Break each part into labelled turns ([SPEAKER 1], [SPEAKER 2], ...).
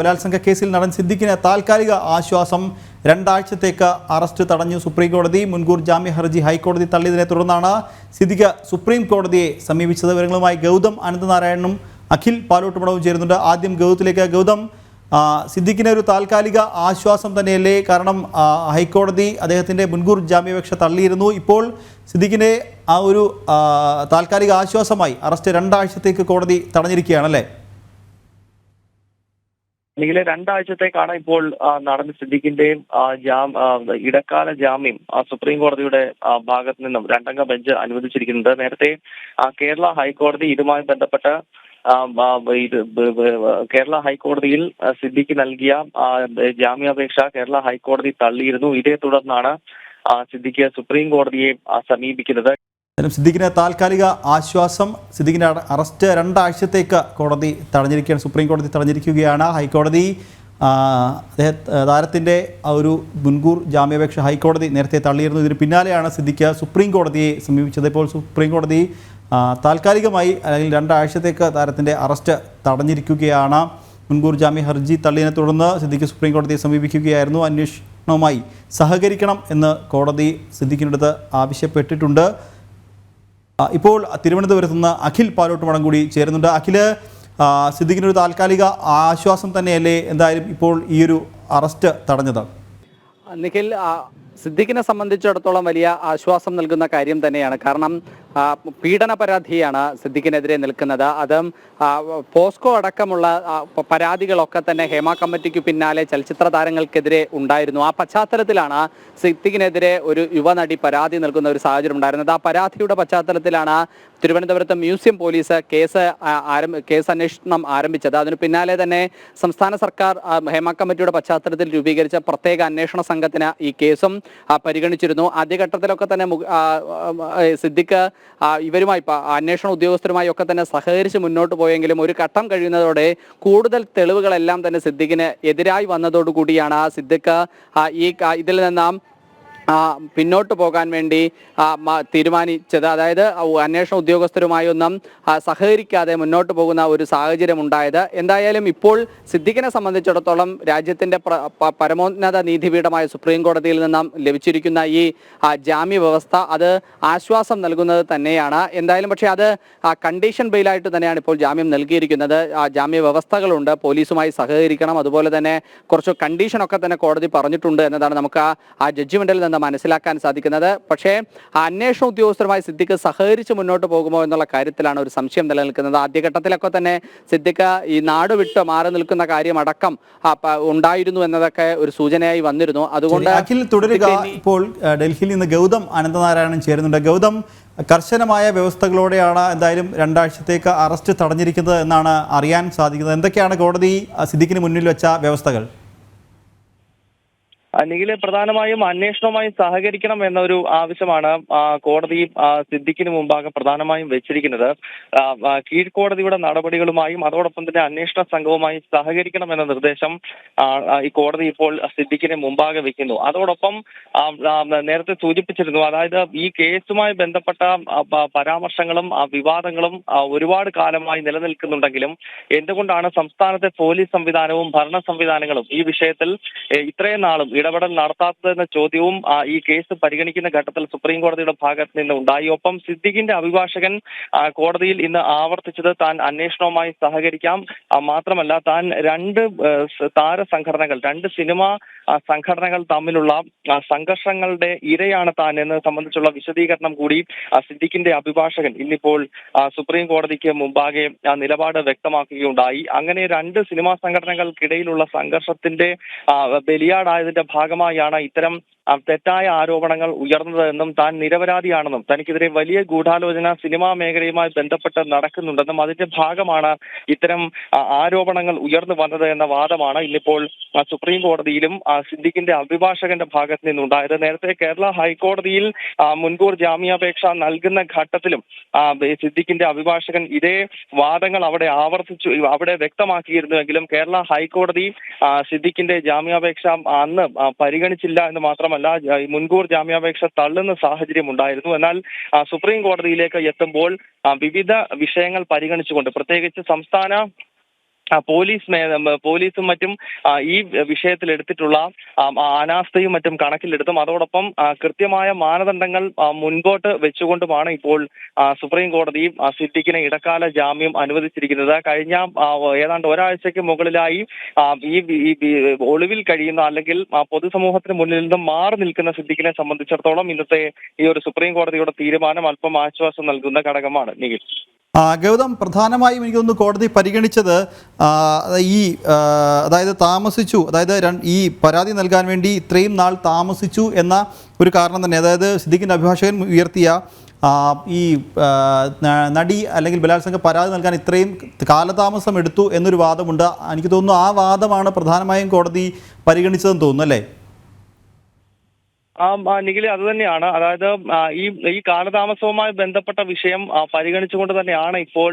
[SPEAKER 1] ബലാത്സംഗ കേസിൽ നടൻ സിദ്ദിഖിന് താൽക്കാലിക ആശ്വാസം. 2 ആഴ്ചത്തേക്ക് അറസ്റ്റ് തടഞ്ഞു സുപ്രീം കോടതി. മുൻകൂർ ജാമ്യ ഹർജി ഹൈക്കോടതി തള്ളിയതിനെ തുടർന്നാണ് സിദ്ദിഖ് സുപ്രീം കോടതിയെ സമീപിച്ചത്. വിവരങ്ങളുമായി ഗൗതം അനന്തനാരായണനും അഖിൽ പാലോട്ടുമടവും ചേരുന്നുണ്ട്. ആദ്യം ഗൗതത്തിലേക്ക്. ഗൗതം, സിദ്ദിഖിന് ഒരു താൽക്കാലിക ആശ്വാസം തന്നെയല്ലേ? കാരണം ഹൈക്കോടതി അദ്ദേഹത്തിൻ്റെ മുൻകൂർ ജാമ്യാപേക്ഷ തള്ളിയിരുന്നു. ഇപ്പോൾ സിദ്ദിഖിനെ ആ ഒരു താൽക്കാലിക ആശ്വാസമായി അറസ്റ്റ് 2 ആഴ്ചത്തേക്ക് കോടതി തടഞ്ഞിരിക്കുകയാണല്ലേ?
[SPEAKER 2] അല്ലെങ്കിൽ 2 ആഴ്ചത്തേക്കാണ് ഇപ്പോൾ നടന്ന സിദ്ദിഖിന്റെയും ഇടക്കാല ജാമ്യം സുപ്രീം കോടതിയുടെ ഭാഗത്ത് നിന്നും 2 അംഗ ബെഞ്ച് അനുവദിച്ചിരിക്കുന്നത്. നേരത്തെ കേരള ഹൈക്കോടതി ഇതുമായി ബന്ധപ്പെട്ട് കേരള ഹൈക്കോടതിയിൽ സിദ്ദിഖ് നൽകിയ ജാമ്യാപേക്ഷ കേരള ഹൈക്കോടതി തള്ളിയിരുന്നു. ഇതേ തുടർന്നാണ് സിദ്ദിഖ് സുപ്രീം കോടതിയെ സമീപിക്കുന്നത്.
[SPEAKER 1] സിദ്ദിഖിന് താൽക്കാലിക ആശ്വാസം. സിദ്ദിഖിന്റെ അറസ്റ്റ് 2 ആഴ്ചത്തേക്ക് കോടതി തടഞ്ഞിരിക്കുകയാണ്. സുപ്രീം കോടതി തടഞ്ഞിരിക്കുകയാണ്. ഹൈക്കോടതി താരത്തിൻ്റെ ഒരു മുൻകൂർ ജാമ്യാപേക്ഷ ഹൈക്കോടതി നേരത്തെ തള്ളിയിരുന്നു. ഇതിന് പിന്നാലെയാണ് സിദ്ദിഖ് സുപ്രീം കോടതിയെ സമീപിച്ചത്. ഇപ്പോൾ സുപ്രീം കോടതി താൽക്കാലികമായി അല്ലെങ്കിൽ 2 ആഴ്ചത്തേക്ക് താരത്തിൻ്റെ അറസ്റ്റ് തടഞ്ഞിരിക്കുകയാണ്. മുൻകൂർ ജാമ്യ ഹർജി തള്ളിയതിനെ തുടർന്ന് സിദ്ദിഖ് സുപ്രീം കോടതിയെ സമീപിക്കുകയായിരുന്നു. അന്വേഷണവുമായി സഹകരിക്കണം എന്ന് കോടതി സിദ്ദിഖിനടുത്ത് ആവശ്യപ്പെട്ടിട്ടുണ്ട്. ഇപ്പോൾ തിരുവനന്തപുരത്ത് നിന്ന് അഖിൽ പാലോട്ടുമടം കൂടി ചേരുന്നുണ്ട്. അഖില്, സിദ്ദിഖിനൊരു താൽക്കാലിക ആശ്വാസം തന്നെയല്ലേ എന്തായാലും ഇപ്പോൾ ഈ ഒരു അറസ്റ്റ് തടഞ്ഞത്?
[SPEAKER 3] നിഖിൽ, സിദ്ദിഖിനെ സംബന്ധിച്ചിടത്തോളം വലിയ ആശ്വാസം നൽകുന്ന കാര്യം തന്നെയാണ്. കാരണം പീഡന പരാതിയാണ് സിദ്ദിഖിനെതിരെ നിൽക്കുന്നത്. അതും പോസ്കോ അടക്കമുള്ള പരാതികളൊക്കെ തന്നെ ഹേമ കമ്മിറ്റിക്ക് പിന്നാലെ ചലച്ചിത്ര താരങ്ങൾക്കെതിരെ ഉണ്ടായിരുന്നു. ആ പശ്ചാത്തലത്തിലാണ് സിദ്ദിഖിനെതിരെ ഒരു യുവനടി പരാതി നൽകുന്ന ഒരു സാഹചര്യം ഉണ്ടായിരുന്നത്. ആ പരാതിയുടെ പശ്ചാത്തലത്തിലാണ് തിരുവനന്തപുരത്ത് മ്യൂസിയം പോലീസ് കേസ് അന്വേഷണം ആരംഭിച്ചത്. അതിന് പിന്നാലെ തന്നെ സംസ്ഥാന സർക്കാർ ഹേമ കമ്മിറ്റിയുടെ പശ്ചാത്തലത്തിൽ രൂപീകരിച്ച പ്രത്യേക അന്വേഷണ സംഘത്തിന് ഈ കേസും പരിഗണിച്ചിരുന്നു. ആദ്യഘട്ടത്തിലൊക്കെ തന്നെ സിദ്ദിഖ് ഇവരുമായി അന്വേഷണ ഉദ്യോഗസ്ഥരുമായി ഒക്കെ തന്നെ സഹകരിച്ച് മുന്നോട്ട് പോയെങ്കിലും ഒരു ഘട്ടം കഴിയുന്നതോടെ കൂടുതൽ തെളിവുകളെല്ലാം തന്നെ സിദ്ദിഖിന് എതിരായി വന്നതോടുകൂടിയാണ് സിദ്ദിഖ് ഇതിൽ നിന്നും പിന്നോട്ട് പോകാൻ വേണ്ടി തീരുമാനിച്ചത്. അതായത് അന്വേഷണ ഉദ്യോഗസ്ഥരുമായൊന്നും സഹകരിക്കാതെ മുന്നോട്ട് പോകുന്ന ഒരു സാഹചര്യം ഉണ്ടായത്. എന്തായാലും ഇപ്പോൾ സിദ്ദിഖിനെ സംബന്ധിച്ചിടത്തോളം രാജ്യത്തിൻ്റെ പരമോന്നത നീതിപീഠമായ സുപ്രീം കോടതിയിൽ നിന്നും ലഭിച്ചിരിക്കുന്ന ഈ ജാമ്യ വ്യവസ്ഥ അത് ആശ്വാസം നൽകുന്നത് തന്നെയാണ്. എന്തായാലും പക്ഷേ അത് കണ്ടീഷൻ ബെയിലായിട്ട് തന്നെയാണ് ഇപ്പോൾ ജാമ്യം നൽകിയിരിക്കുന്നത്. ജാമ്യ വ്യവസ്ഥകളുണ്ട്, പോലീസുമായി സഹകരിക്കണം, അതുപോലെ തന്നെ കുറച്ച് കണ്ടീഷനൊക്കെ തന്നെ കോടതി പറഞ്ഞിട്ടുണ്ട് എന്നതാണ് നമുക്ക് ആ ജഡ്ജ്മെന്റിൽ നിന്ന് മനസ്സിലാക്കാൻ സാധിക്കുന്നത്. പക്ഷേ അന്വേഷണ ഉദ്യോഗസ്ഥരുമായി സിദ്ദിഖ് സഹകരിച്ച് മുന്നോട്ട് പോകുമോ എന്നുള്ള കാര്യത്തിലാണ് ഒരു സംശയം നിലനിൽക്കുന്നത്. ആദ്യഘട്ടത്തിലൊക്കെ തന്നെ സിദ്ദിഖ് ഈ നാട് വിട്ട് മാറി നിൽക്കുന്ന കാര്യം അടക്കം ഉണ്ടായിരുന്നു എന്നതൊക്കെ ഒരു സൂചനയായി വന്നിരുന്നു. അതുകൊണ്ട്
[SPEAKER 1] അഖിൽ തുടരുക. ഇപ്പോൾ ഡൽഹിയിൽ നിന്ന് ഗൗതം അനന്തനാരായണൻ ചേരുന്നുണ്ട്. ഗൗതം, കർശനമായ വ്യവസ്ഥകളോടെയാണ് എന്തായാലും 2 ആഴ്ചത്തേക്ക് അറസ്റ്റ് തടഞ്ഞിരിക്കുന്നത് എന്നാണ് അറിയാൻ സാധിക്കുന്നത്. എന്തൊക്കെയാണ് കോടതി സിദ്ദിഖിന് മുന്നിൽ വെച്ച വ്യവസ്ഥകൾ?
[SPEAKER 2] അല്ലെങ്കിൽ പ്രധാനമായും അന്വേഷണവുമായി സഹകരിക്കണം എന്നൊരു ആവശ്യമാണ് കോടതി സിദ്ദിഖിന് മുമ്പാകെ പ്രധാനമായും വെച്ചിരിക്കുന്നത്. കീഴ്ക്കോടതിയുടെ നടപടികളുമായും അതോടൊപ്പം തന്നെ അന്വേഷണ സംഘവുമായി സഹകരിക്കണം എന്ന നിർദ്ദേശം ഈ കോടതി ഇപ്പോൾ സിദ്ദിഖിന് മുമ്പാകെ വെക്കുന്നു. അതോടൊപ്പം നേരത്തെ സൂചിപ്പിച്ചിരുന്നു, അതായത് ഈ കേസുമായി ബന്ധപ്പെട്ട പരാമർശങ്ങളും വിവാദങ്ങളും ഒരുപാട് കാലമായി നിലനിൽക്കുന്നുണ്ടെങ്കിലും എന്തുകൊണ്ടാണ് സംസ്ഥാനത്തെ പോലീസ് സംവിധാനവും ഭരണ സംവിധാനങ്ങളും ഈ വിഷയത്തിൽ ഇത്രയും നാളും ഇടപെടൽ നടത്താത്തതെന്ന ചോദ്യവും ഈ കേസ് പരിഗണിക്കുന്ന ഘട്ടത്തിൽ സുപ്രീം കോടതിയുടെ ഭാഗത്ത് നിന്ന് ഉണ്ടായി. ഒപ്പം സിദ്ദിഖിന്റെ അഭിഭാഷകൻ കോടതിയിൽ ഇന്ന് ആവർത്തിച്ചത് താൻ അന്വേഷണവുമായി സഹകരിക്കാം, മാത്രമല്ല താൻ 2 താര സംഘടനകൾ 2 സിനിമാ സംഘടനകൾ തമ്മിലുള്ള സംഘർഷങ്ങളുടെ ഇരയാണ് താൻ എന്നത് സംബന്ധിച്ചുള്ള വിശദീകരണം കൂടി സിദ്ദിഖിന്റെ അഭിഭാഷകൻ ഇന്നിപ്പോൾ സുപ്രീം കോടതിക്ക് മുമ്പാകെ നിലപാട് വ്യക്തമാക്കുകയുണ്ടായി. അങ്ങനെ 2 സിനിമാ സംഘടനകൾക്കിടയിലുള്ള സംഘർഷത്തിന്റെ ബലിയാടായതിന്റെ ഭാഗമായാണ് ഇത്തരം തെറ്റായ ആരോപണങ്ങൾ ഉയർന്നതെന്നും താൻ നിരപരാധിയാണെന്നും തനിക്കെതിരെ വലിയ ഗൂഢാലോചന സിനിമാ മേഖലയുമായി ബന്ധപ്പെട്ട് നടക്കുന്നുണ്ടെന്നും അതിന്റെ ഭാഗമാണ് ഇത്തരം ആരോപണങ്ങൾ ഉയർന്നു വന്നത് എന്ന വാദമാണ് ഇന്നിപ്പോൾ സുപ്രീം കോടതിയിലും സിദ്ദിഖിന്റെ അഭിഭാഷകന്റെ ഭാഗത്ത് നിന്നുണ്ടായത്. നേരത്തെ കേരള ഹൈക്കോടതിയിൽ മുൻകൂർ ജാമ്യാപേക്ഷ നൽകുന്ന ഘട്ടത്തിലും സിദ്ദിഖിന്റെ അഭിഭാഷകൻ ഇതേ വാദങ്ങൾ അവിടെ വ്യക്തമാക്കിയിരുന്നുവെങ്കിലും കേരള ഹൈക്കോടതി സിദ്ദിഖിന്റെ ജാമ്യാപേക്ഷ അന്ന് പരിഗണിച്ചില്ല എന്ന് മാത്രമല്ല മുൻകൂർ ജാമ്യാപേക്ഷ തള്ളുന്ന സാഹചര്യം ഉണ്ടായിരുന്നു. എന്നാൽ സുപ്രീം കോടതിയിലേക്ക് എത്തുമ്പോൾ വിവിധ വിഷയങ്ങൾ പരിഗണിച്ചുകൊണ്ട് പ്രത്യേകിച്ച് സംസ്ഥാന പോലീസും മറ്റും ഈ വിഷയത്തിൽ എടുത്തിട്ടുള്ള അനാസ്ഥയും മറ്റും കണക്കിലെടുത്തും അതോടൊപ്പം കൃത്യമായ മാനദണ്ഡങ്ങൾ മുൻപോട്ട് വെച്ചുകൊണ്ടുമാണ് ഇപ്പോൾ സുപ്രീം കോടതി സിദ്ദിഖിന് ഇടക്കാല ജാമ്യം അനുവദിച്ചിരിക്കുന്നത്. കഴിഞ്ഞ ഏതാണ്ട് ഒരാഴ്ചയ്ക്ക് മുകളിലായി ഈ ഒളിവിൽ കഴിയുന്ന അല്ലെങ്കിൽ പൊതുസമൂഹത്തിന് മുന്നിൽ നിന്നും മാറി നിൽക്കുന്ന സിദ്ദിഖിനെ സംബന്ധിച്ചിടത്തോളം ഇന്നത്തെ ഈ ഒരു സുപ്രീം കോടതിയുടെ തീരുമാനം അല്പം ആശ്വാസം നൽകുന്ന ഘടകമാണ്. നിഖിൽ,
[SPEAKER 1] ഗൗതം, പ്രധാനമായും എനിക്കൊന്ന് കോടതി പരിഗണിച്ചത് ഈ അതായത് താമസിച്ചു, അതായത് ഈ പരാതി നൽകാൻ വേണ്ടി ഇത്രയും നാൾ താമസിച്ചു എന്ന ഒരു കാരണം തന്നെ, അതായത് സിദ്ദിഖിൻ്റെ അഭിഭാഷകൻ ഉയർത്തിയ ഈ നടി അല്ലെങ്കിൽ ബലാത്സംഗ പരാതി നൽകാൻ ഇത്രയും കാലതാമസം എടുത്തു എന്നൊരു വാദമുണ്ട്. എനിക്ക് തോന്നുന്നു ആ വാദമാണ് പ്രധാനമായും കോടതി പരിഗണിച്ചതെന്ന് തോന്നുന്നു, അല്ലേ?
[SPEAKER 2] നിഖിൽ, അത് തന്നെയാണ്. അതായത് ഈ കാലതാമസവുമായി ബന്ധപ്പെട്ട വിഷയം പരിഗണിച്ചുകൊണ്ട് തന്നെയാണ് ഇപ്പോൾ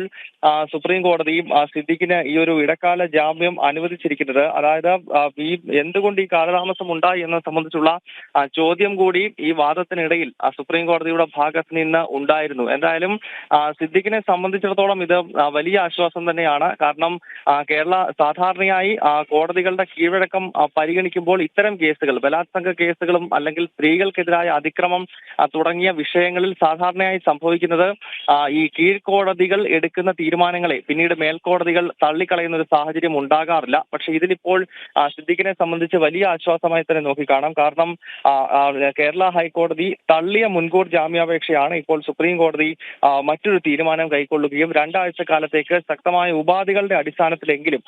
[SPEAKER 2] സുപ്രീം കോടതി സിദ്ദിഖിന് ഈ ഒരു ഇടക്കാല ജാമ്യം അനുവദിച്ചിരിക്കുന്നത്. അതായത് എന്തുകൊണ്ട് ഈ കാലതാമസം ഉണ്ടായി എന്നത് സംബന്ധിച്ചുള്ള ചോദ്യം കൂടി ഈ വാദത്തിനിടയിൽ സുപ്രീം കോടതിയുടെ ഭാഗത്ത് നിന്ന് ഉണ്ടായിരുന്നു. എന്തായാലും സിദ്ദിഖിനെ സംബന്ധിച്ചിടത്തോളം ഇത് വലിയ ആശ്വാസം തന്നെയാണ്. കാരണം കേരള സാധാരണയായി കോടതികളുടെ കീഴ്വഴക്കം പരിഗണിക്കുമ്പോൾ ഇത്തരം കേസുകൾ, ബലാത്സംഗ കേസുകളും അല്ലെങ്കിൽ സ്ത്രീകൾക്കെതിരായ അതിക്രമം തുടങ്ങിയ വിഷയങ്ങളിൽ സാധാരണയായി സംഭവിക്കുന്നത് ഈ കീഴ്ക്കോടതികൾ എടുക്കുന്ന തീരുമാനങ്ങളെ പിന്നീട് മേൽക്കോടതികൾ തള്ളിക്കളയുന്ന ഒരു സാഹചര്യം ഉണ്ടാകാറില്ല. പക്ഷെ ഇതിലിപ്പോൾ സിദ്ദിഖിനെ സംബന്ധിച്ച് വലിയ ആശ്വാസമായി തന്നെ നോക്കിക്കാണാം. കാരണം കേരള ഹൈക്കോടതി തള്ളിയ മുൻകൂർ ജാമ്യാപേക്ഷയാണ് ഇപ്പോൾ സുപ്രീം കോടതി മറ്റൊരു തീരുമാനം കൈക്കൊള്ളുകയും 2 ആഴ്ച കാലത്തേക്ക് ശക്തമായ ഉപാധികളുടെ അടിസ്ഥാനത്തിലെങ്കിലും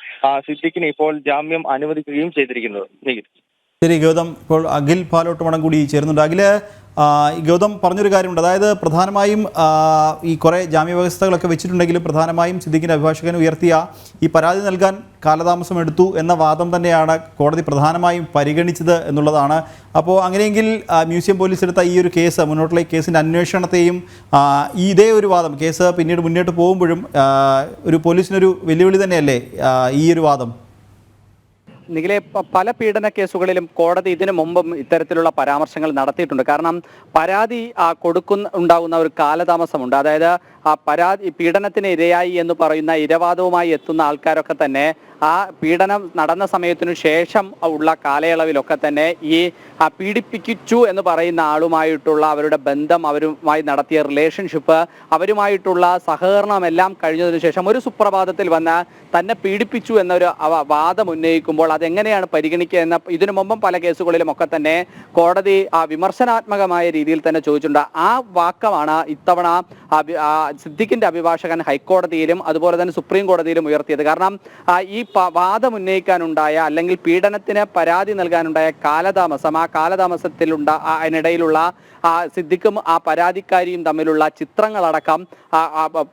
[SPEAKER 2] സിദ്ദിഖിന് ഇപ്പോൾ ജാമ്യം അനുവദിക്കുകയും ചെയ്തിരിക്കുന്നത്.
[SPEAKER 1] ശരി ഗൗതം, ഇപ്പോൾ അഖിൽ പാലോട്ടുമണം കൂടി ചേരുന്നുണ്ട്. അഖിൽ, ഗൗതം പറഞ്ഞൊരു കാര്യമുണ്ട്, അതായത് പ്രധാനമായും ഈ കുറേ ജാമ്യ വ്യവസ്ഥകളൊക്കെ വെച്ചിട്ടുണ്ടെങ്കിലും പ്രധാനമായും സിദ്ദിഖിൻ്റെ അഭിഭാഷകൻ ഉയർത്തിയ ഈ പരാതി നൽകാൻ കാലതാമസം എടുത്തു എന്ന വാദം തന്നെയാണ് കോടതി പ്രധാനമായും പരിഗണിച്ചത് എന്നുള്ളതാണ്. അപ്പോൾ അങ്ങനെയെങ്കിൽ മ്യൂസിയം പോലീസ് എടുത്ത ഈ ഒരു കേസ്, മുന്നോട്ടുള്ള ഈ കേസിൻ്റെ അന്വേഷണത്തെയും ഇതേ ഒരു വാദം, കേസ് പിന്നീട് മുന്നോട്ട് പോകുമ്പോഴും ഒരു പോലീസിനൊരു വെല്ലുവിളി തന്നെയല്ലേ ഈ ഒരു വാദം?
[SPEAKER 3] നിഖിലെ, പല പീഡന കേസുകളിലും കോടതി ഇതിനു മുമ്പും ഇത്തരത്തിലുള്ള പരാമർശങ്ങൾ നടത്തിയിട്ടുണ്ട്. കാരണം പരാതി ഉണ്ടാകുന്ന ഒരു കാലതാമസമുണ്ട്. അതായത് പീഡനത്തിന് ഇരയായി എന്ന് പറയുന്ന ഇരവാദവുമായി എത്തുന്ന ആൾക്കാരൊക്കെ തന്നെ ആ പീഡനം നടന്ന സമയത്തിനു ശേഷം ഉള്ള കാലയളവിലൊക്കെ തന്നെ ഈ പീഡിപ്പിച്ചു എന്ന് പറയുന്ന ആളുമായിട്ടുള്ള അവരുടെ ബന്ധം, അവരുമായി നടത്തിയ റിലേഷൻഷിപ്പ്, അവരുമായിട്ടുള്ള സഹകരണമെല്ലാം കഴിഞ്ഞതിനു ശേഷം ഒരു സുപ്രഭാതത്തിൽ വന്ന് തന്നെ പീഡിപ്പിച്ചു എന്നൊരു വാദം ഉന്നയിക്കുമ്പോൾ അതെങ്ങനെയാണ് പരിഗണിക്കുക എന്ന ഇതിനു മുമ്പും പല കേസുകളിലും ഒക്കെ തന്നെ കോടതി വിമർശനാത്മകമായ രീതിയിൽ തന്നെ ചോദിച്ചിട്ടുണ്ട്. ആ വാക്കമാണ് ഇത്തവണ സിദ്ദിഖിന്റെ അഭിഭാഷകൻ ഹൈക്കോടതിയിലും അതുപോലെ തന്നെ സുപ്രീം കോടതിയിലും ഉയർത്തിയത്. കാരണം ഈ വാദം ഉന്നയിക്കാനുണ്ടായ അല്ലെങ്കിൽ പീഡനത്തിന് പരാതി നൽകാനുണ്ടായ കാലതാമസം, ആ അതിനിടയിലുള്ള സിദ്ദിഖും ആ പരാതിക്കാരിയും തമ്മിലുള്ള ചിത്രങ്ങളടക്കം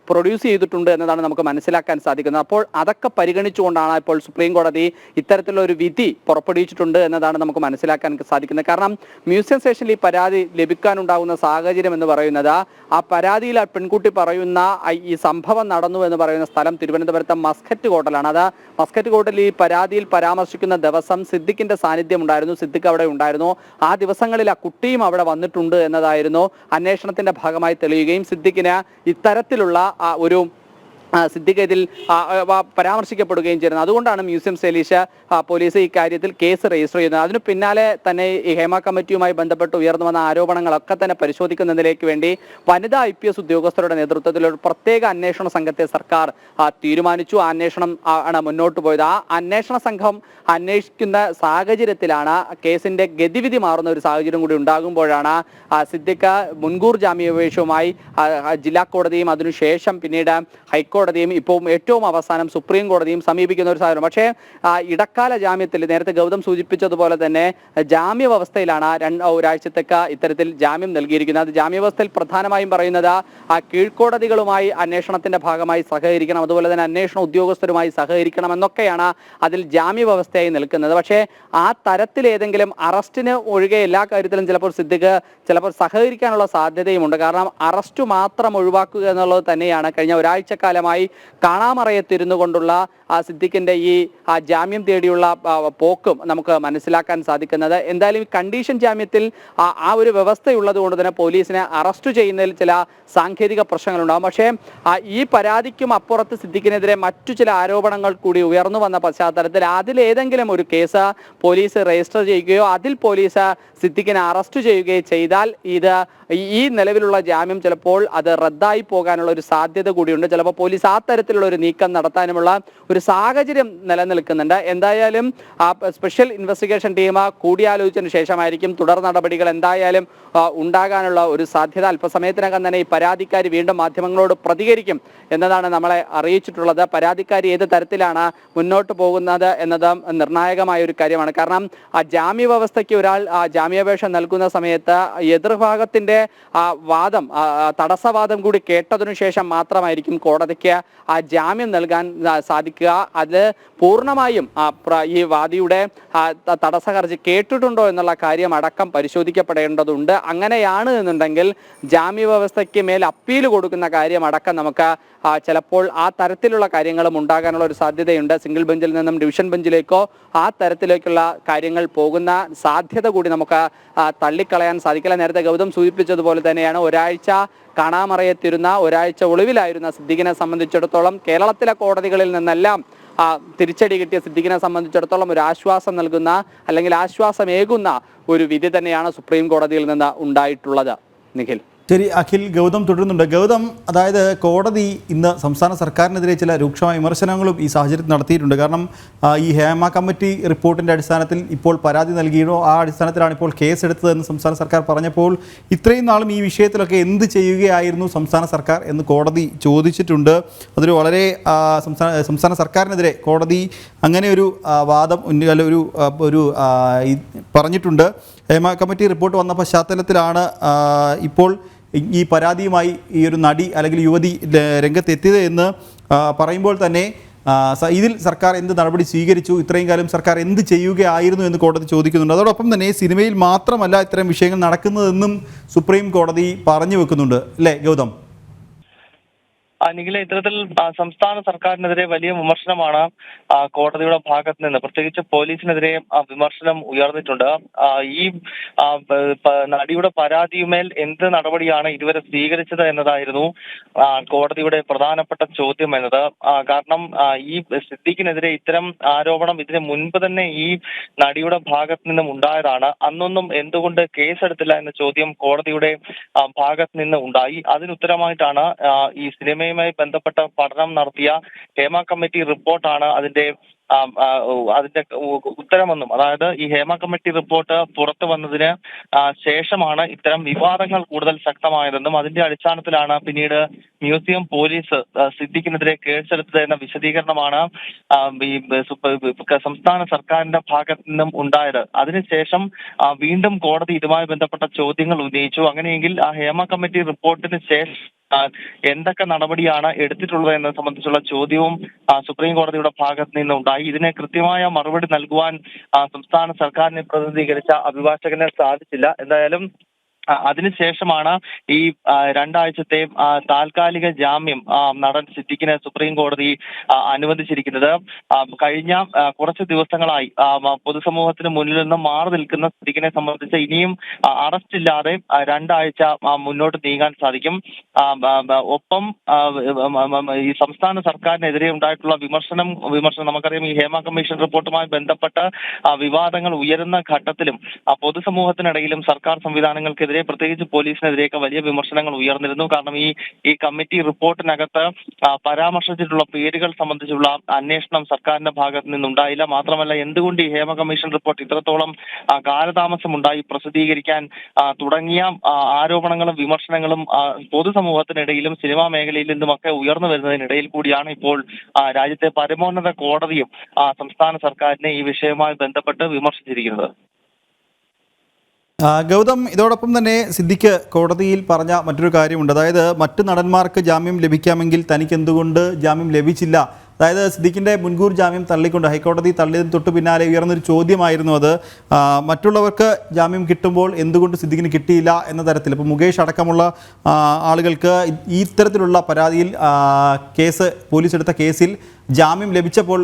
[SPEAKER 3] പ്രൊഡ്യൂസ് ചെയ്തിട്ടുണ്ട് എന്നതാണ് നമുക്ക് മനസ്സിലാക്കാൻ സാധിക്കുന്നത്. അപ്പോൾ അതൊക്കെ പരിഗണിച്ചുകൊണ്ടാണ് ഇപ്പോൾ സുപ്രീം കോടതി ഇത്തരത്തിലുള്ള ഒരു വിധി പുറപ്പെടുവിച്ചിട്ടുണ്ട് എന്നതാണ് നമുക്ക് മനസ്സിലാക്കാൻ സാധിക്കുന്നത്. കാരണം മ്യൂസിയം സ്റ്റേഷനിൽ ഈ പരാതി ലഭിക്കാനുണ്ടാകുന്ന സാഹചര്യം എന്ന് പറയുന്നത് ആ പരാതിയിൽ ആ പെൺകുട്ടി പറയുന്ന ഈ സംഭവം നടന്നു എന്ന് പറയുന്ന സ്ഥലം തിരുവനന്തപുരത്തെ മസ്കറ്റ് ഹോട്ടലാണ്. അത് മസ്കറ്റ് ഹോട്ടലിൽ ഈ പരാതിയിൽ പരാമർശിക്കുന്ന ദിവസം സിദ്ദിഖിന്റെ സാന്നിധ്യം ഉണ്ടായിരുന്നു, സിദ്ദിഖ് അവിടെ ഉണ്ടായിരുന്നു. ആ ദിവസങ്ങളിൽ ആ കുട്ടിയും അവിടെ വന്നിട്ടുണ്ട് എന്നതായിരുന്നു അന്വേഷണത്തിന്റെ ഭാഗമായി തെളിയുകയും സിദ്ദിഖിന് ഇത്തരത്തിലുള്ള ഒരു സിദ്ദിഖ് ഇതിൽ പരാമർശിക്കപ്പെടുകയും ചെയ്യുന്നത്. അതുകൊണ്ടാണ് മ്യൂസിയം പോലീസ് ഇക്കാര്യത്തിൽ കേസ് രജിസ്റ്റർ ചെയ്യുന്നത്. അതിനു പിന്നാലെ തന്നെ ഈ ഹേമ കമ്മിറ്റിയുമായി ബന്ധപ്പെട്ട് ഉയർന്നു വന്ന ആരോപണങ്ങളൊക്കെ തന്നെ പരിശോധിക്കുന്നതിലേക്ക് വേണ്ടി വനിതാ IPS ഉദ്യോഗസ്ഥരുടെ നേതൃത്വത്തിൽ ഒരു പ്രത്യേക അന്വേഷണ സംഘത്തെ സർക്കാർ തീരുമാനിച്ചു. ആ അന്വേഷണം ആണ് മുന്നോട്ട് പോയത്. ആ അന്വേഷണ സംഘം അന്വേഷിക്കുന്ന സാഹചര്യത്തിലാണ് കേസിന്റെ ഗതിവിധി മാറുന്ന ഒരു സാഹചര്യം കൂടി ഉണ്ടാകുമ്പോഴാണ് സിദ്ദിഖ് മുൻകൂർ ജാമ്യാപേക്ഷയുമായി ജില്ലാ കോടതിയും അതിനുശേഷം പിന്നീട് ഹൈക്കോടതിയും ഇപ്പോൾ ഏറ്റവും അവസാനം സുപ്രീം കോടതിയും സമീപിക്കുന്ന ഒരു സാഹചര്യം. പക്ഷേ ഇടക്കാല ജാമ്യത്തിൽ നേരത്തെ ഗൗതം സൂചിപ്പിച്ചതുപോലെ തന്നെ ജാമ്യ വ്യവസ്ഥയിലാണ് ഒരാഴ്ചത്തേക്ക് ഇത്തരത്തിൽ ജാമ്യം നൽകിയിരിക്കുന്നത്. അത് ജാമ്യവ്യവസ്ഥയിൽ പ്രധാനമായും പറയുന്നത് കീഴ്ക്കോടതികളുമായി അന്വേഷണത്തിന്റെ ഭാഗമായി സഹകരിക്കണം, അതുപോലെ തന്നെ അന്വേഷണ ഉദ്യോഗസ്ഥരുമായി സഹകരിക്കണം എന്നൊക്കെയാണ് അതിൽ ജാമ്യ വ്യവസ്ഥയായി നിൽക്കുന്നത്. പക്ഷേ ആ തരത്തിൽ ഏതെങ്കിലും അറസ്റ്റിന് ഒഴികെ എല്ലാ കാര്യത്തിലും ചിലപ്പോൾ സിദ്ദിഖ് സഹകരിക്കാനുള്ള സാധ്യതയുമുണ്ട്. കാരണം അറസ്റ്റ് മാത്രം ഒഴിവാക്കുക എന്നുള്ളത് തന്നെയാണ് കഴിഞ്ഞ ഒരാഴ്ചക്കാലമായി ഭാഗമായി കാണാമറയത്തിരുന്നു കൊണ്ടുള്ള സിദ്ദിഖിന്റെ ഈ ജാമ്യം തേടിയുള്ള പോക്കും നമുക്ക് മനസ്സിലാക്കാൻ സാധിക്കുന്നത്. എന്തായാലും കണ്ടീഷൻ ജാമ്യത്തിൽ ആ ഒരു വ്യവസ്ഥയുള്ളത് കൊണ്ട് തന്നെ പോലീസിനെ അറസ്റ്റ് ചെയ്യുന്നതിൽ ചില സാങ്കേതിക പ്രശ്നങ്ങളുണ്ടാകും. പക്ഷേ ഈ പരാതിക്കും അപ്പുറത്ത് സിദ്ദിഖിനെതിരെ മറ്റു ചില ആരോപണങ്ങൾ കൂടി ഉയർന്നു വന്ന പശ്ചാത്തലത്തിൽ അതിലേതെങ്കിലും ഒരു കേസ് പോലീസ് രജിസ്റ്റർ ചെയ്യുകയോ അതിൽ പോലീസ് സിദ്ദിഖിനെ അറസ്റ്റ് ചെയ്യുകയോ ചെയ്താൽ ഈ നിലവിലുള്ള ജാമ്യം ചിലപ്പോൾ അത് റദ്ദായി പോകാനുള്ള ഒരു സാധ്യത കൂടിയുണ്ട്. ചിലപ്പോൾ പോലീസ് ആ തരത്തിലുള്ള ഒരു നീക്കം നടത്താനുമുള്ള ഒരു സാഹചര്യം നിലനിൽക്കുന്നുണ്ട്. എന്തായാലും സ്പെഷ്യൽ ഇൻവെസ്റ്റിഗേഷൻ ടീം കൂടിയാലോചിച്ചതിന് ശേഷമായിരിക്കും തുടർ നടപടികൾ എന്തായാലും ഉണ്ടാകാനുള്ള ഒരു സാധ്യത. അല്പസമയത്തിനകം തന്നെ ഈ പരാതിക്കാരി വീണ്ടും മാധ്യമങ്ങളോട് പ്രതികരിക്കും എന്നതാണ് നമ്മളെ അറിയിച്ചിട്ടുള്ളത്. പരാതിക്കാരി ഏത് തരത്തിലാണ് മുന്നോട്ട് പോകുന്നത് എന്നത് നിർണായകമായ ഒരു കാര്യമാണ്. കാരണം ആ ജാമ്യ വ്യവസ്ഥയ്ക്ക് ഒരാൾ ജാമ്യാപേക്ഷ നൽകുന്ന സമയത്ത് എതിർഭാഗത്തിന്റെ വാദം തടസ്സവാദം കൂടി കേട്ടതിനു ശേഷം മാത്രമായിരിക്കും കോടതിക്ക് ആ ജാമ്യം നൽകാൻ സാധിക്കുക. അത് പൂർണ്ണമായും ഈ വാദിയുടെ തടസ്സ ഹർജി കേട്ടിട്ടുണ്ടോ എന്നുള്ള കാര്യം അടക്കം പരിശോധിക്കപ്പെടേണ്ടതുണ്ട്. അങ്ങനെയാണ് എന്നുണ്ടെങ്കിൽ ജാമ്യ വ്യവസ്ഥയ്ക്ക് മേൽ അപ്പീൽ കൊടുക്കുന്ന കാര്യം അടക്കം നമുക്ക് ചിലപ്പോൾ ആ തരത്തിലുള്ള കാര്യങ്ങളും ഉണ്ടാകാനുള്ള ഒരു സാധ്യതയുണ്ട്. സിംഗിൾ ബെഞ്ചിൽ നിന്നും ഡിവിഷൻ ബെഞ്ചിലേക്കോ ആ തരത്തിലേക്കുള്ള കാര്യങ്ങൾ പോകുന്ന സാധ്യത കൂടി നമുക്ക് തള്ളിക്കളയാൻ സാധിക്കില്ല. നേരത്തെ ഗൗതം സൂചിപ്പിച്ചതുപോലെ തന്നെയാണ് ഒരാഴ്ച കാണാമറയത്തിരുന്ന, ഒരാഴ്ച ഒളിവിലായിരുന്ന സിദ്ദിഖിനെ സംബന്ധിച്ചിടത്തോളം കേരളത്തിലെ കോടതികളിൽ നിന്നെല്ലാം തിരിച്ചടി കിട്ടിയ സിദ്ദിഖിനെ സംബന്ധിച്ചിടത്തോളം ഒരു ആശ്വാസം നൽകുന്ന അല്ലെങ്കിൽ ആശ്വാസമേകുന്ന ഒരു വിധി തന്നെയാണ് സുപ്രീം കോടതിയിൽ നിന്ന് ഉണ്ടായിട്ടുള്ളത്. നിഖിൽ.
[SPEAKER 1] ശരി, അഖിൽ. ഗൗതം തുടരുന്നുണ്ട്. ഗൗതം, അതായത് കോടതി ഇന്ന് സംസ്ഥാന സർക്കാരിനെതിരെ ചില രൂക്ഷമായ വിമർശനങ്ങളും ഈ സാഹചര്യത്തിൽ നടത്തിയിട്ടുണ്ട്. കാരണം ഈ ഹേമ കമ്മിറ്റി റിപ്പോർട്ടിൻ്റെ അടിസ്ഥാനത്തിൽ ഇപ്പോൾ പരാതി നൽകിയോ ആ അടിസ്ഥാനത്തിലാണ് ഇപ്പോൾ കേസെടുത്തതെന്ന് സംസ്ഥാന സർക്കാർ പറഞ്ഞപ്പോൾ ഇത്രയും നാളും ഈ വിഷയത്തിലൊക്കെ എന്ത് ചെയ്യുകയായിരുന്നു സംസ്ഥാന സർക്കാർ എന്ന് കോടതി ചോദിച്ചിട്ടുണ്ട്. അതൊരു വളരെ സംസ്ഥാന സർക്കാരിനെതിരെ കോടതി അങ്ങനെ ഒരു വാദം ഒരു പറഞ്ഞിട്ടുണ്ട്. ഹേമ കമ്മിറ്റി റിപ്പോർട്ട് വന്ന പശ്ചാത്തലത്തിലാണ് ഇപ്പോൾ ഈ പരാതിയുമായി ഈ ഒരു നടി അല്ലെങ്കിൽ യുവതി രംഗത്തെത്തിയത് എന്ന് പറയുമ്പോൾ തന്നെ ഇതിൽ സർക്കാർ എന്ത് നടപടി സ്വീകരിച്ചു, ഇത്രയും കാലം സർക്കാർ എന്ത് ചെയ്യുകയായിരുന്നു എന്ന് കോടതി ചോദിക്കുന്നുണ്ട്. അതോടൊപ്പം തന്നെ സിനിമയിൽ മാത്രമല്ല ഇത്തരം വിഷയങ്ങൾ നടക്കുന്നതെന്നും സുപ്രീം കോടതി പറഞ്ഞു വെക്കുന്നുണ്ട്. അല്ലേ ഗൗതം?
[SPEAKER 2] നിഖില, ഇത്തരത്തിൽ സംസ്ഥാന സർക്കാരിനെതിരെ വലിയ വിമർശനമാണ് കോടതിയുടെ ഭാഗത്ത് നിന്ന്, പ്രത്യേകിച്ച് പോലീസിനെതിരെ വിമർശനം ഉയർന്നിട്ടുണ്ട്. ഈ നടിയുടെ പരാതിയുമേൽ എന്ത് നടപടിയാണ് ഇതുവരെ സ്വീകരിച്ചത് എന്നതായിരുന്നു കോടതിയുടെ പ്രധാനപ്പെട്ട ചോദ്യം എന്നത്. കാരണം ഈ സിദ്ദിഖിനെതിരെ ഇത്തരം ആരോപണം ഇതിന് മുൻപ് തന്നെ ഈ നടിയുടെ ഭാഗത്ത് നിന്നും ഉണ്ടായതാണ്. അന്നൊന്നും എന്തുകൊണ്ട് കേസെടുത്തില്ല എന്ന ചോദ്യം കോടതിയുടെ ഭാഗത്ത് നിന്ന് ഉണ്ടായി. അതിനുത്തരമായിട്ടാണ് ഈ സിനിമയുമായി ബന്ധപ്പെട്ട പഠനം നടത്തിയ ഹേമ കമ്മിറ്റി റിപ്പോർട്ടാണ് അതിന്റെ ഉത്തരമെന്നും, അതായത് ഈ ഹേമ കമ്മിറ്റി റിപ്പോർട്ട് പുറത്തു വന്നതിന് ശേഷമാണ് ഇത്തരം വിവാദങ്ങൾ കൂടുതൽ ശക്തമായതെന്നും അതിന്റെ അടിസ്ഥാനത്തിലാണ് പിന്നീട് മ്യൂസിയം പോലീസ് സിദ്ദിഖിനെതിരെ കേസെടുത്തത് എന്ന വിശദീകരണമാണ് സംസ്ഥാന സർക്കാരിന്റെ ഭാഗത്ത് നിന്നും ഉണ്ടായത്. അതിനുശേഷം വീണ്ടും കോടതി ഇതുമായി ബന്ധപ്പെട്ട ചോദ്യങ്ങൾ ഉന്നയിച്ചു. അങ്ങനെയെങ്കിൽ ആ ഹേമ കമ്മിറ്റി റിപ്പോർട്ടിന് ശേഷം എന്തൊക്കെ നടപടിയാണ് എടുത്തിട്ടുള്ളത് എന്നത് സംബന്ധിച്ചുള്ള ചോദ്യവും സുപ്രീം കോടതിയുടെ ഭാഗത്ത് നിന്നുണ്ടായി. ഇതിനെ കൃത്യമായ മറുപടി നൽകുവാൻ സംസ്ഥാന സർക്കാരിനെ പ്രതിനിധീകരിച്ച അഭിഭാഷകന് സാധിച്ചില്ല. എന്തായാലും അതിനുശേഷമാണ് ഈ 2 ആഴ്ചത്തെ താൽക്കാലിക ജാമ്യം നടൻ സിദ്ദിഖിന് സുപ്രീം കോടതി അനുവദിച്ചിരിക്കുന്നത്. കഴിഞ്ഞ കുറച്ച് ദിവസങ്ങളായി പൊതുസമൂഹത്തിന് മുന്നിൽ നിന്ന് മാറി നിൽക്കുന്ന സിദ്ദിഖിനെ സംബന്ധിച്ച് ഇനിയും അറസ്റ്റ് ഇല്ലാതെ 2 ആഴ്ച മുന്നോട്ട് നീങ്ങാൻ സാധിക്കും. ഒപ്പം ഈ സംസ്ഥാന സർക്കാരിനെതിരെ ഉണ്ടായിട്ടുള്ള വിമർശനം നമുക്കറിയാം. ഈ ഹേമ കമ്മീഷൻ റിപ്പോർട്ടുമായി ബന്ധപ്പെട്ട വിവാദങ്ങൾ ഉയരുന്ന ഘട്ടത്തിലും പൊതുസമൂഹത്തിനിടയിലും സർക്കാർ സംവിധാനങ്ങൾക്കെതിരെ, പ്രത്യേകിച്ച് പോലീസിനെതിരെയൊക്കെ വലിയ വിമർശനങ്ങൾ ഉയർന്നിരുന്നു. കാരണം ഈ കമ്മിറ്റി റിപ്പോർട്ടിനകത്ത് പരാമർശിച്ചിട്ടുള്ള പേരുകൾ സംബന്ധിച്ചുള്ള അന്വേഷണം സർക്കാരിന്റെ ഭാഗത്ത് നിന്നുണ്ടായില്ല. മാത്രമല്ല, എന്തുകൊണ്ട് ഈ ഹേമ കമ്മീഷൻ റിപ്പോർട്ട് ഇത്രത്തോളം കാലതാമസം ഉണ്ടായി പ്രസിദ്ധീകരിക്കാൻ തുടങ്ങിയ ആരോപണങ്ങളും വിമർശനങ്ങളും പൊതുസമൂഹത്തിനിടയിലും സിനിമാ മേഖലയിൽ നിന്നുമൊക്കെ ഉയർന്നു വരുന്നതിനിടയിൽ കൂടിയാണ് ഇപ്പോൾ രാജ്യത്തെ പരമോന്നത കോടതിയും സംസ്ഥാന സർക്കാരിനെ ഈ വിഷയവുമായി ബന്ധപ്പെട്ട് വിമർശിച്ചിരിക്കുന്നത്.
[SPEAKER 1] ഗൗതം, ഇതോടൊപ്പം തന്നെ സിദ്ദിഖ് കോടതിയിൽ പറഞ്ഞ മറ്റൊരു കാര്യമുണ്ട്. അതായത് മറ്റ് നടന്മാർക്ക് ജാമ്യം ലഭിക്കാമെങ്കിൽ തനിക്ക് എന്തുകൊണ്ട് ജാമ്യം ലഭിച്ചില്ല, അതായത് സിദ്ദിഖിൻ്റെ മുൻകൂർ ജാമ്യം തള്ളിക്കൊണ്ട് ഹൈക്കോടതി തള്ളിയതിന് തൊട്ട് പിന്നാലെ ഉയർന്നൊരു ചോദ്യമായിരുന്നു അത്. മറ്റുള്ളവർക്ക് ജാമ്യം കിട്ടുമ്പോൾ എന്തുകൊണ്ട് സിദ്ദിഖിന് കിട്ടിയില്ല എന്ന തരത്തിൽ. ഇപ്പോൾ മുകേഷ് അടക്കമുള്ള ആളുകൾക്ക് ഈ ഇത്തരത്തിലുള്ള പരാതിയിൽ പോലീസ് എടുത്ത കേസിൽ ജാമ്യം ലഭിച്ചപ്പോൾ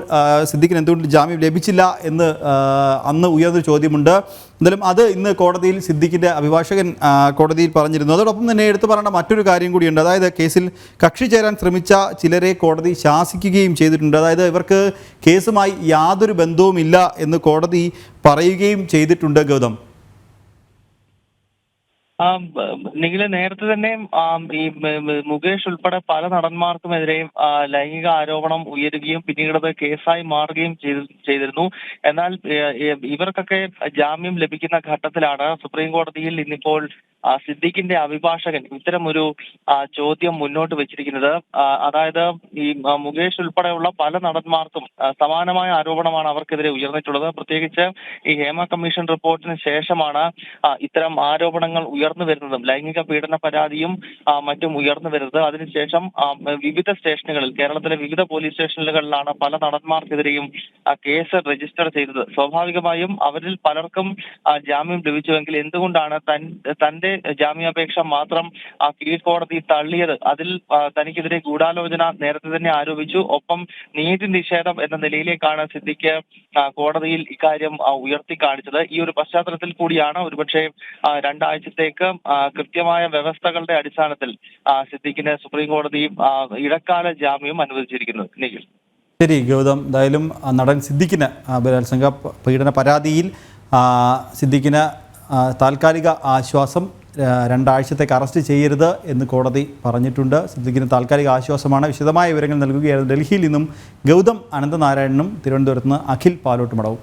[SPEAKER 1] സിദ്ദിഖിന് എന്തുകൊണ്ട് ജാമ്യം ലഭിച്ചില്ല എന്ന് അന്ന് ഉയർന്നൊരു ചോദ്യമുണ്ട്. എന്തായാലും അത് ഇന്ന് കോടതിയിൽ സിദ്ദിഖിൻ്റെ അഭിഭാഷകൻ കോടതിയിൽ പറഞ്ഞിരുന്നു. അതോടൊപ്പം തന്നെ എടുത്തു പറയേണ്ട മറ്റൊരു കാര്യം കൂടിയുണ്ട്. അതായത് കേസിൽ കക്ഷി ചേരാൻ ശ്രമിച്ച ചിലരെ കോടതി ശാസിക്കുകയും ചെയ്തിട്ടുണ്ട്. അതായത് ഇവർക്ക് കേസുമായി യാതൊരു ബന്ധവുമില്ല എന്ന് കോടതി പറയുകയും ചെയ്തിട്ടുണ്ട്. ഗൗതം,
[SPEAKER 2] നിഖില്, നേരത്തെ തന്നെ ഈ മുകേഷ് ഉൾപ്പെടെ പല നടന്മാർക്കുമെതിരെയും ലൈംഗിക ആരോപണം ഉയരുകയും പിന്നീട് അത് കേസായി മാറുകയും ചെയ്തിരുന്നു. എന്നാൽ ഇവർക്കൊക്കെ ജാമ്യം ലഭിക്കുന്ന ഘട്ടത്തിലാണ് സുപ്രീം കോടതിയിൽ ഇന്നിപ്പോൾ സിദ്ദിഖിന്റെ അഭിഭാഷകൻ ഇത്തരമൊരു ചോദ്യം മുന്നോട്ട് വെച്ചിരിക്കുന്നത്. അതായത് ഈ മുകേഷ് ഉൾപ്പെടെയുള്ള പല നടന്മാർക്കും സമാനമായ ആരോപണമാണ് അവർക്കെതിരെ ഉയർന്നിട്ടുള്ളത്. പ്രത്യേകിച്ച് ഈ ഹേമ കമ്മീഷൻ റിപ്പോർട്ടിന് ശേഷമാണ് ഇത്തരം ആരോപണങ്ങൾ ഉയർന്നു വരുന്നതും ലൈംഗിക പീഡന പരാതിയും മറ്റും ഉയർന്നു വരുന്നത്. അതിനുശേഷം വിവിധ സ്റ്റേഷനുകളിൽ, കേരളത്തിലെ വിവിധ പോലീസ് സ്റ്റേഷനുകളിലാണ് പല നടന്മാർക്കെതിരെയും കേസ് രജിസ്റ്റർ ചെയ്തത്. സ്വാഭാവികമായും അവരിൽ പലർക്കും ജാമ്യം ലഭിച്ചുവെങ്കിൽ എന്തുകൊണ്ടാണ് തന്റെ ജാമ്യാപേക്ഷ മാത്രം കീഴ്ക്കോടതി തള്ളിയത്? അതിൽ തനിക്കെതിരെ ഗൂഢാലോചന നേരത്തെ തന്നെ ആരോപിച്ചു. ഒപ്പം നീതി നിഷേധം എന്ന നിലയിലേക്കാണ് സിദ്ദിഖ് കോടതിയിൽ ഇക്കാര്യം ഉയർത്തി കാണിച്ചത്. ഈ ഒരു പശ്ചാത്തലത്തിൽ കൂടിയാണ് ഒരുപക്ഷെ 2 ആഴ്ചത്തേക്ക് കൃത്യമായ വ്യവസ്ഥകളുടെ അടിസ്ഥാനത്തിൽ സിദ്ദിഖിന് സുപ്രീം കോടതി ഇടക്കാല ജാമ്യം അനുവദിച്ചിരിക്കുന്നത്. നിഖിൽ,
[SPEAKER 1] ശരി ഗൗതം. എന്തായാലും നടൻ സിദ്ദിഖിന് ബലാത്സംഗ പീഡന പരാതിയിൽ സിദ്ദിഖിന് താൽക്കാലിക ആശ്വാസം, 2 ആഴ്ചത്തേക്ക് അറസ്റ്റ് ചെയ്യരുത് എന്ന് കോടതി പറഞ്ഞിട്ടുണ്ട്. സിദ്ദിഖിന് താൽക്കാലിക ആശ്വാസമാണ്. വിശദമായ വിവരങ്ങൾ നൽകുകയായിരുന്നു ഡൽഹിയിൽ നിന്നും ഗൗതം അനന്തനാരായണനും തിരുവനന്തപുരത്ത് നിന്ന് അഖിൽ പാലോട്ടുമടവും.